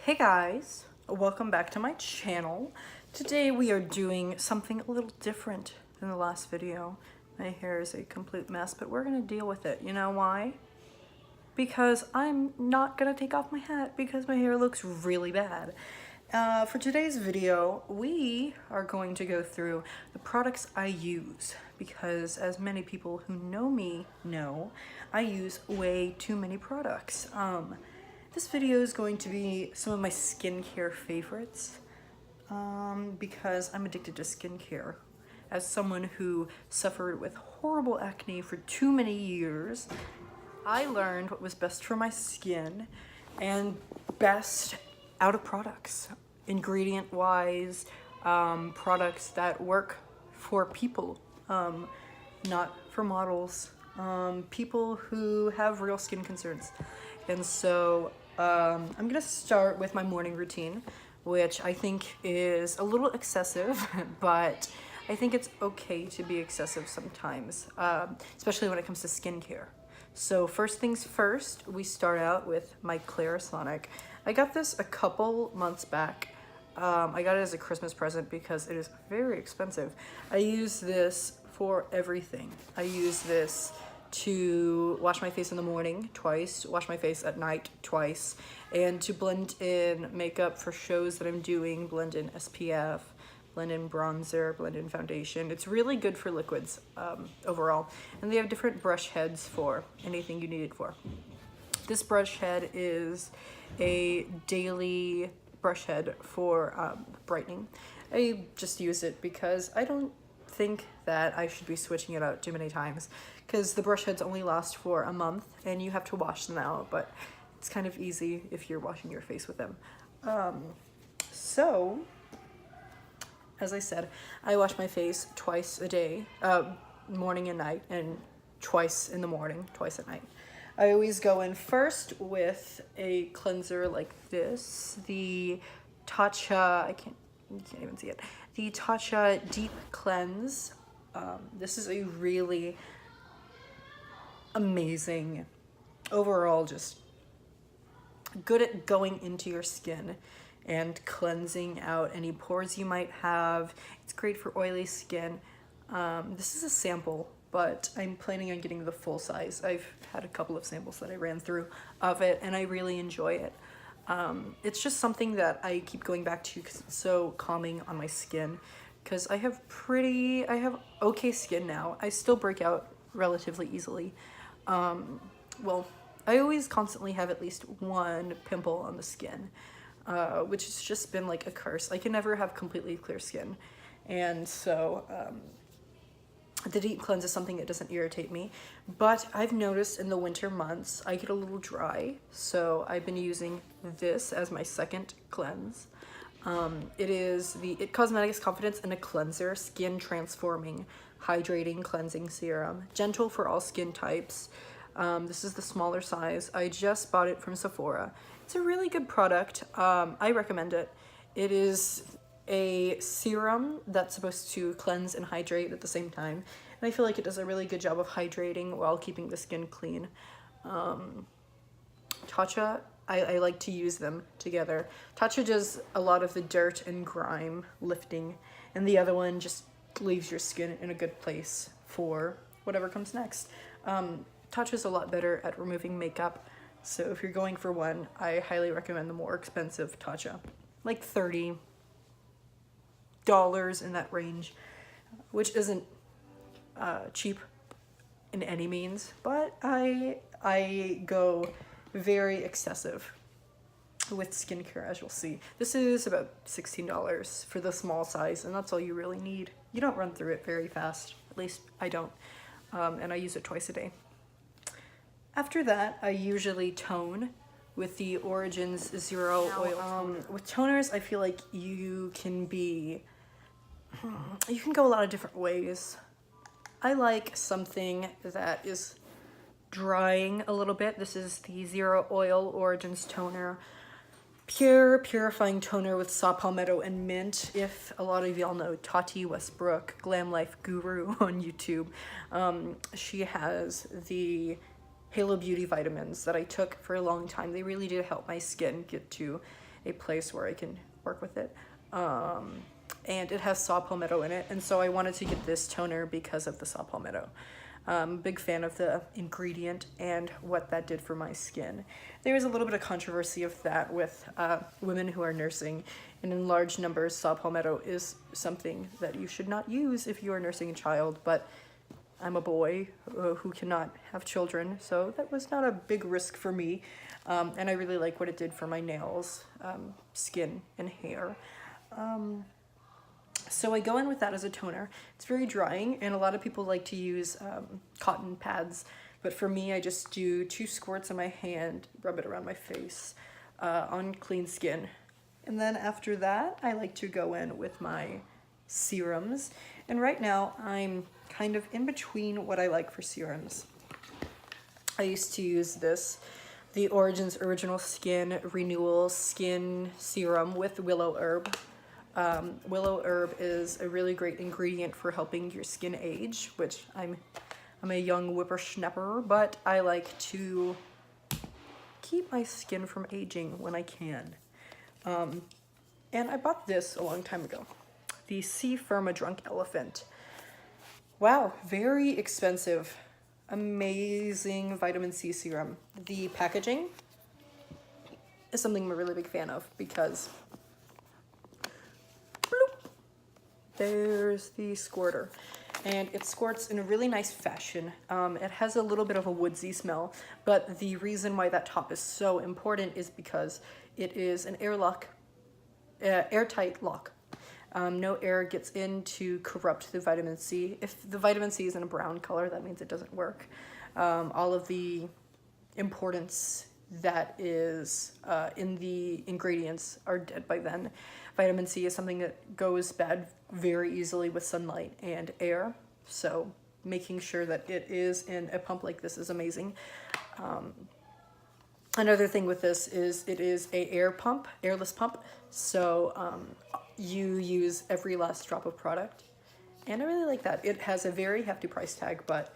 Hey guys, welcome back to my channel. Today we are doing something a little different than the last video. My hair is a complete mess, but we're gonna deal with it. You know why? Because I'm not gonna take off my hat because my hair looks really bad. For today's video, we are going to go through the products I use because as many people who know me know, I use way too many products. This video is going to be some of my skincare favorites because I'm addicted to skincare. As someone who suffered with horrible acne for too many years, I learned what was best for my skin and best out of products, ingredient-wise, products that work for people, not for models, people who have real skin concerns. And so I'm gonna start with my morning routine, which I think is a little excessive, but I think it's okay to be excessive sometimes, especially when it comes to skincare. So first things first, we start out with my Clarisonic. I got this a couple months back. I got it as a Christmas present because it is very expensive. I use this for everything. I use this to wash my face in the morning twice, wash my face at night twice, and to blend in makeup for shows that I'm doing, blend in SPF, blend in bronzer, blend in foundation. It's really good for liquids overall. And they have different brush heads for anything you need it for. This brush head is a daily brush head for brightening. I just use it because I don't think that I should be switching it out too many times because the brush heads only last for a month and you have to wash them out, but it's kind of easy if you're washing your face with them. So as I said, I wash my face twice a day, morning and night, and twice in the morning, twice at night. I always go in first with a cleanser like this, the Tatcha, you can't even see it, the Tatcha Deep Cleanse. This is a really amazing, overall just good at going into your skin and cleansing out any pores you might have. It's great for oily skin. This is a sample, but I'm planning on getting the full size. I've had a couple of samples that I ran through of it and I really enjoy it. It's just something that I keep going back to because it's so calming on my skin because I have okay skin now. I still break out relatively easily. Well, I always constantly have at least one pimple on the skin, which has just been like a curse. I can never have completely clear skin. And so the deep cleanse is something that doesn't irritate me, but I've noticed in the winter months I get a little dry, so I've been using this as my second cleanse. It is the It Cosmetics Confidence in a Cleanser Skin Transforming Hydrating Cleansing Serum, gentle for all skin types. This is the smaller size. I just bought it from Sephora. It's a really good product. I recommend it. It is a serum that's supposed to cleanse and hydrate at the same time. And I feel like it does a really good job of hydrating while keeping the skin clean. Tatcha, I like to use them together. Tatcha does a lot of the dirt and grime lifting, and the other one just leaves your skin in a good place for whatever comes next. Tatcha's a lot better at removing makeup, so if you're going for one, I highly recommend the more expensive Tatcha, like $30 in that range, which isn't cheap in any means, but I go very excessive with skincare, as you'll see. This is about $16 for the small size, and that's all you really need. You don't run through it very fast, at least I don't, and I use it twice a day. After that, I usually tone with the Origins Zero Oil. With toners, I feel like you can go a lot of different ways. I like something that is drying a little bit. This is the Zero Oil Origins Toner. Pure, purifying toner with saw palmetto and mint. If a lot of y'all know Tati Westbrook, Glam Life Guru on YouTube, she has the Halo Beauty vitamins that I took for a long time. They really did help my skin get to a place where I can work with it. And it has saw palmetto in it, and so I wanted to get this toner because of the saw palmetto. Big fan of the ingredient and what that did for my skin. There is a little bit of controversy of that with women who are nursing, and in large numbers saw palmetto is something that you should not use if you are nursing a child, but I'm a boy who cannot have children, so that was not a big risk for me, and I really like what it did for my nails, skin, and hair. So I go in with that as a toner. It's very drying, and a lot of people like to use cotton pads, but for me, I just do 2 squirts on my hand, rub it around my face on clean skin. And then after that, I like to go in with my serums. And right now, I'm kind of in between what I like for serums. I used to use this, the Origins Original Skin Renewal Skin Serum with willow herb. Willow herb is a really great ingredient for helping your skin age, which I'm a young whippersnapper, but I like to keep my skin from aging when I can. And I bought this a long time ago, the C Firma Drunk Elephant. Wow, very expensive, amazing vitamin C serum. The packaging is something I'm a really big fan of because there's the squirter, and it squirts in a really nice fashion. It has a little bit of a woodsy smell, but the reason why that top is so important is because it is an airtight lock. No air gets in to corrupt the vitamin C. If the vitamin C is in a brown color, that means it doesn't work. All of the importance that is in the ingredients are dead by then. Vitamin C is something that goes bad very easily with sunlight and air, so making sure that it is in a pump like this is amazing. Another thing with this is it is a airless pump, so you use every last drop of product, and I really like that. It has a very hefty price tag, but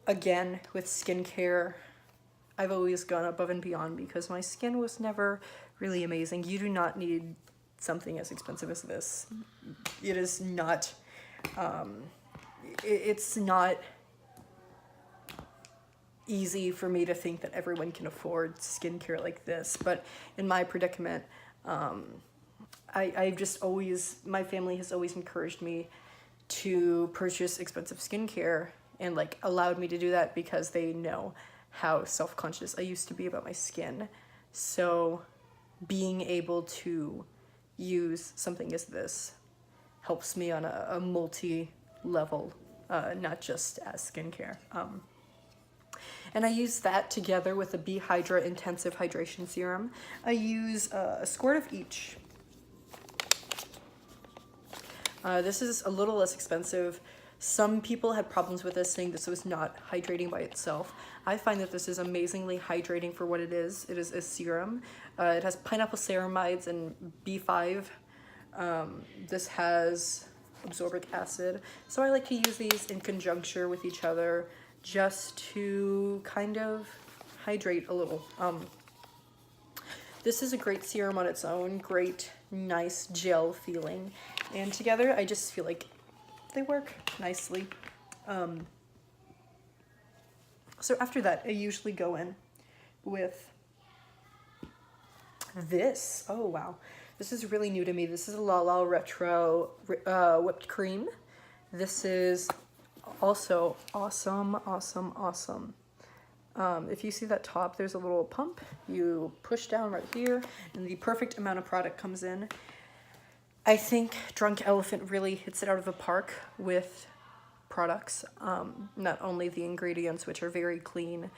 again, with skincare, I've always gone above and beyond because my skin was never really amazing. You do not need something as expensive as this. It is not, it's not easy for me to think that everyone can afford skincare like this, but in my predicament, I've just always, my family has always encouraged me to purchase expensive skincare and like allowed me to do that because they know how self-conscious I used to be about my skin. So being able to use something as this helps me on a multi-level, not just as skincare. And I use that together with the Be Hydra Intensive Hydration Serum. I use a squirt of each. This is a little less expensive. Some people had problems with this, saying this was not hydrating by itself. I find that this is amazingly hydrating for what it is. It is a serum. It has pineapple ceramides and B5. This has absorbic acid. So I like to use these in conjunction with each other just to kind of hydrate a little. This is a great serum on its own, great, nice gel feeling. And together, I just feel like they work nicely. So after that, I usually go in with this. Oh, wow. This is really new to me. This is a La La Retro whipped cream. This is also awesome, awesome, awesome. If you see that top, there's a little pump. You push down right here, and the perfect amount of product comes in. I think Drunk Elephant really hits it out of the park with products. Not only the ingredients, which are very clean.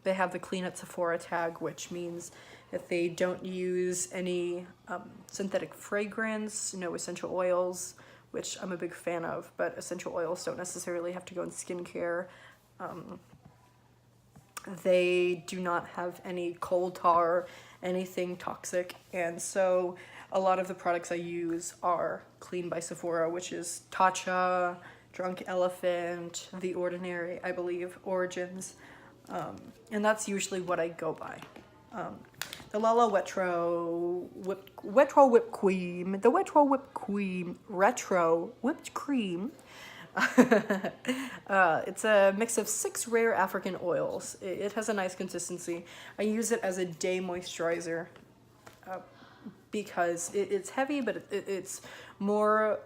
They have the Clean at Sephora tag, which means that they don't use any synthetic fragrance, no essential oils, which I'm a big fan of, but essential oils don't necessarily have to go in skincare. They do not have any coal tar, anything toxic, and so a lot of the products I use are Clean by Sephora, which is Tatcha, Drunk Elephant, The Ordinary, I believe, Origins, and that's usually what I go by. Ilala Wetro Whipped Cream, the Wetro Whipped Cream, Retro Whipped Cream. It's a mix of 6 rare African oils. It has a nice consistency. I use it as a day moisturizer because it's heavy, but it's more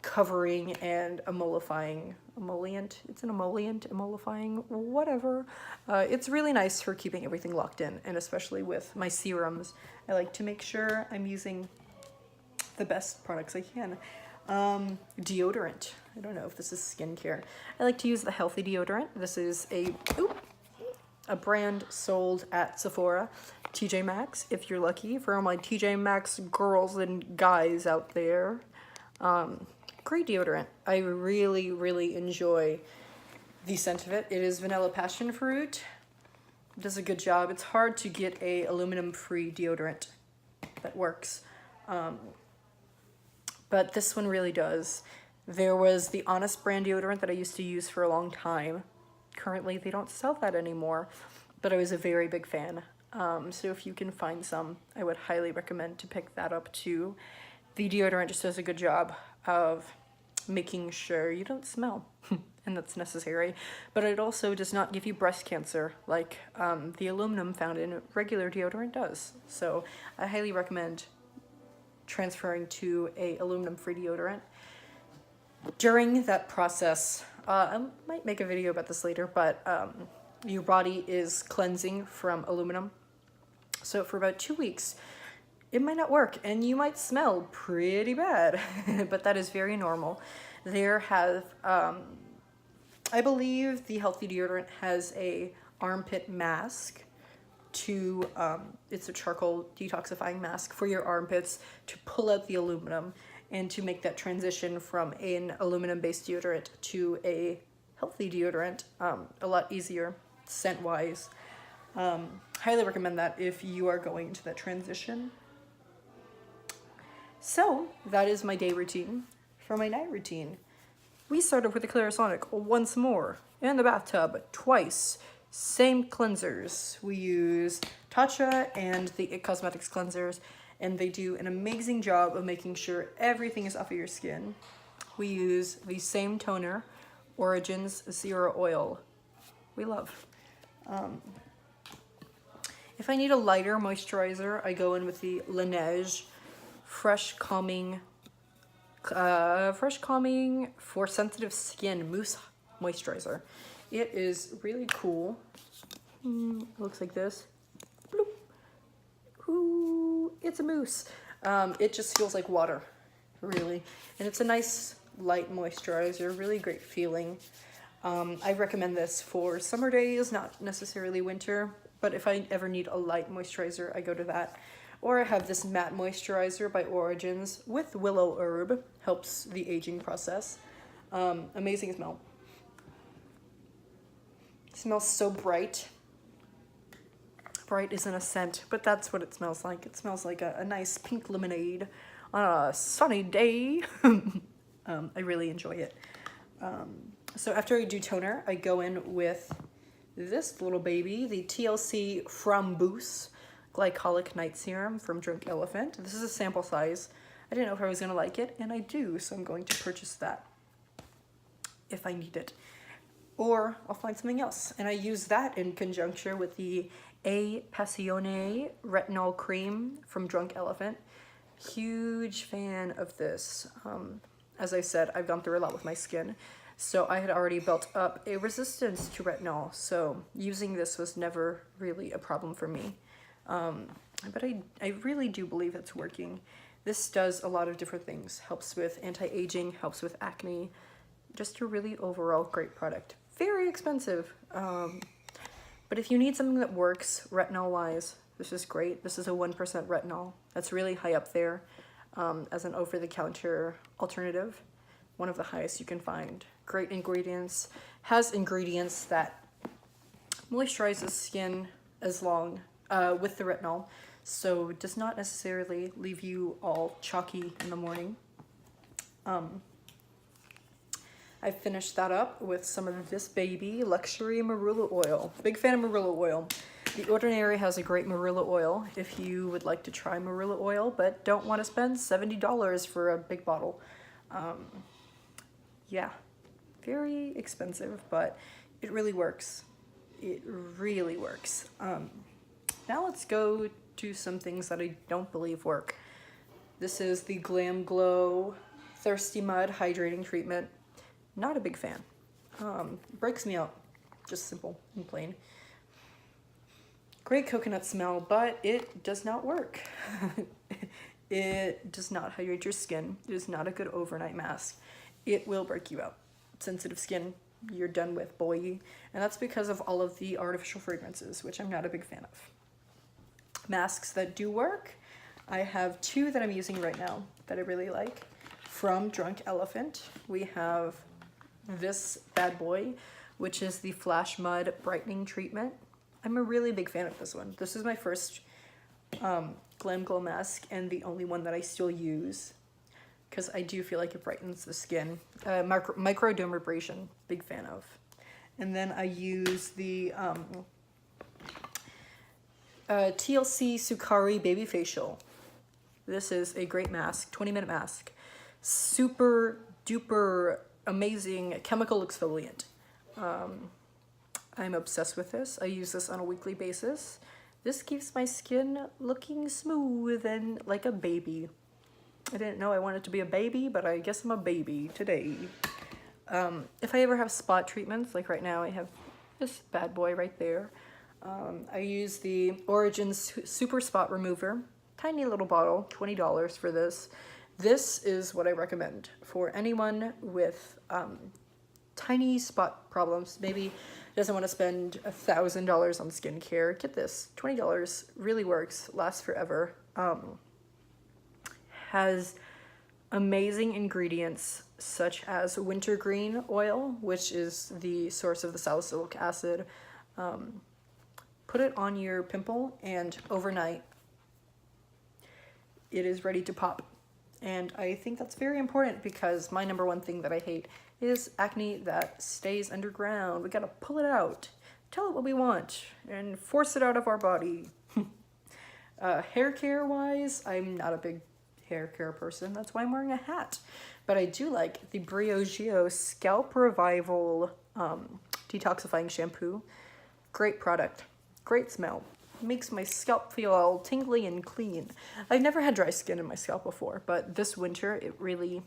covering and emolifying. Emollient? It's an emollient, emolifying, whatever. It's really nice for keeping everything locked in, and especially with my serums, I like to make sure I'm using the best products I can. Deodorant. I don't know if this is skincare. I like to use the Healthy deodorant. This is a brand sold at Sephora, TJ Maxx, if you're lucky. For all my TJ Maxx girls and guys out there. Great deodorant. I really, really enjoy the scent of it. It is vanilla passion fruit. It does a good job. It's hard to get a aluminum-free deodorant that works. But this one really does. There was the Honest brand deodorant that I used to use for a long time. Currently, they don't sell that anymore, but I was a very big fan. So if you can find some, I would highly recommend to pick that up too. The deodorant just does a good job of making sure you don't smell, and that's necessary. But it also does not give you breast cancer like the aluminum found in regular deodorant does. So I highly recommend transferring to a aluminum-free deodorant. During that process, I might make a video about this later, but your body is cleansing from aluminum. So for about 2 weeks, it might not work and you might smell pretty bad, but that is very normal. There have, I believe the Healthy deodorant has a armpit mask to, it's a charcoal detoxifying mask for your armpits to pull out the aluminum and to make that transition from an aluminum-based deodorant to a Healthy deodorant a lot easier scent-wise. Highly recommend that if you are going into that transition. So that is my day routine. For my night routine, we started with the Clarisonic once more in the bathtub twice. Same cleansers. We use Tatcha and the It Cosmetics cleansers, and they do an amazing job of making sure everything is off of your skin. We use the same toner, Origins Zero Oil. We love. If I need a lighter moisturizer, I go in with the Laneige Fresh Calming for Sensitive Skin Mousse Moisturizer. It is really cool. It looks like this. Bloop. Ooh, it's a mousse. It just feels like water, really. And it's a nice light moisturizer, really great feeling. I recommend this for summer days, not necessarily winter, but if I ever need a light moisturizer, I go to that. Or I have this matte moisturizer by Origins with willow herb, helps the aging process. Amazing smell. It smells so bright. Bright isn't a scent, but that's what it smells like. It smells like a nice pink lemonade on a sunny day. I really enjoy it. So after I do toner, I go in with this little baby, the TLC Framboos Glycolic Night Serum from Drunk Elephant. This is a sample size. I didn't know if I was going to like it, and I do, so I'm going to purchase that if I need it. Or I'll find something else. And I use that in conjunction with the A Passione Retinol Cream from Drunk Elephant. Huge fan of this. As I said, I've gone through a lot with my skin, so I had already built up a resistance to retinol, so using this was never really a problem for me. But I really do believe it's working. This does a lot of different things. Helps with anti-aging, helps with acne. Just a really overall great product. Very expensive. But if you need something that works retinol-wise, this is great. This is a 1% retinol. That's really high up there as an over-the-counter alternative. One of the highest you can find. Great ingredients. Has ingredients that moisturize the skin as long with the retinol, so does not necessarily leave you all chalky in the morning. I finished that up with some of this baby luxury marula oil. Big fan of marula oil. The Ordinary has a great marula oil if you would like to try marula oil, but don't want to spend $70 for a big bottle. Yeah, very expensive, but it really works. It really works. Now let's go to some things that I don't believe work. This is the Glam Glow Thirsty Mud Hydrating Treatment. Not a big fan. Breaks me out. Just simple and plain. Great coconut smell, but it does not work. It does not hydrate your skin. It is not a good overnight mask. It will break you out. Sensitive skin, you're done with, boy. And that's because of all of the artificial fragrances, which I'm not a big fan of. Masks that do work, I have two that I'm using right now that I really like. From Drunk Elephant, we have this bad boy, which is the Flash Mud Brightening Treatment. I'm a really big fan of this one. This is my first Glam Glow mask and the only one that I still use because I do feel like it brightens the skin. Microdermabrasion, big fan of. And then I use the TLC Sukari Baby Facial. This is a great mask, 20-minute mask. Super duper amazing chemical exfoliant. I'm obsessed with this. I use this on a weekly basis. This keeps my skin looking smooth and like a baby. I didn't know I wanted to be a baby, but I guess I'm a baby today. If I ever have spot treatments, like right now I have this bad boy right there. I use the Origins Super Spot Remover. Tiny little bottle, $20 for this. This is what I recommend for anyone with tiny spot problems. Maybe doesn't want to spend $1,000 on skincare. Get this, $20 really works, lasts forever. Has amazing ingredients such as wintergreen oil, which is the source of the salicylic acid. Put it on your pimple and overnight it is ready to pop. And I think that's very important because my number one thing that I hate is acne that stays underground. We gotta pull it out, tell it what we want, and force it out of our body. Hair care wise, I'm not a big hair care person. That's why I'm wearing a hat. But I do like the Briogeo Scalp Revival Detoxifying Shampoo. Great product, great smell. Makes my scalp feel all tingly and clean. I've never had dry skin in my scalp before, but this winter it really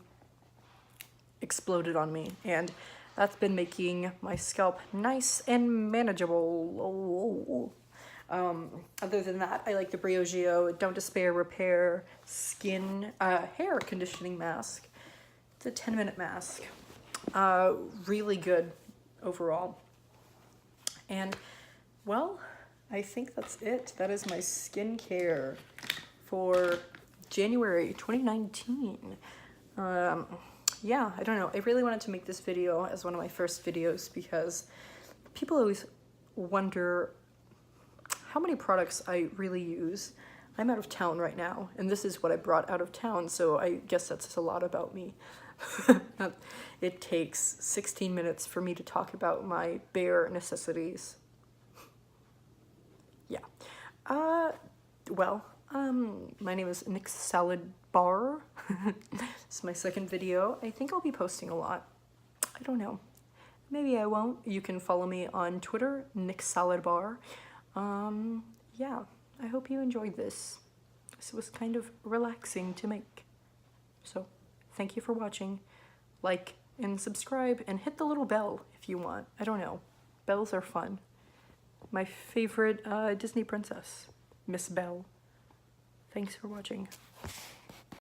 exploded on me, and that's been making my scalp nice and manageable. Other than that, I like the Briogeo Don't Despair Repair Skin Hair Conditioning Mask. It's a 10-minute mask. Really good overall. And, well, I think that's it. That is my skincare for January 2019. Yeah, I don't know. I really wanted to make this video as one of my first videos because people always wonder how many products I really use. I'm out of town right now, and this is what I brought out of town, so I guess that says a lot about me. It takes 16 minutes for me to talk about my bare necessities. Yeah. My name is Nick.Saladbar. This is my second video. I think I'll be posting a lot. I don't know. Maybe I won't. You can follow me on Twitter, Nick.Saladbar. Yeah, I hope you enjoyed this. This was kind of relaxing to make. So, thank you for watching. Like and subscribe and hit the little bell if you want. I don't know. Bells are fun. My favorite Disney princess, Miss Belle. Thanks for watching.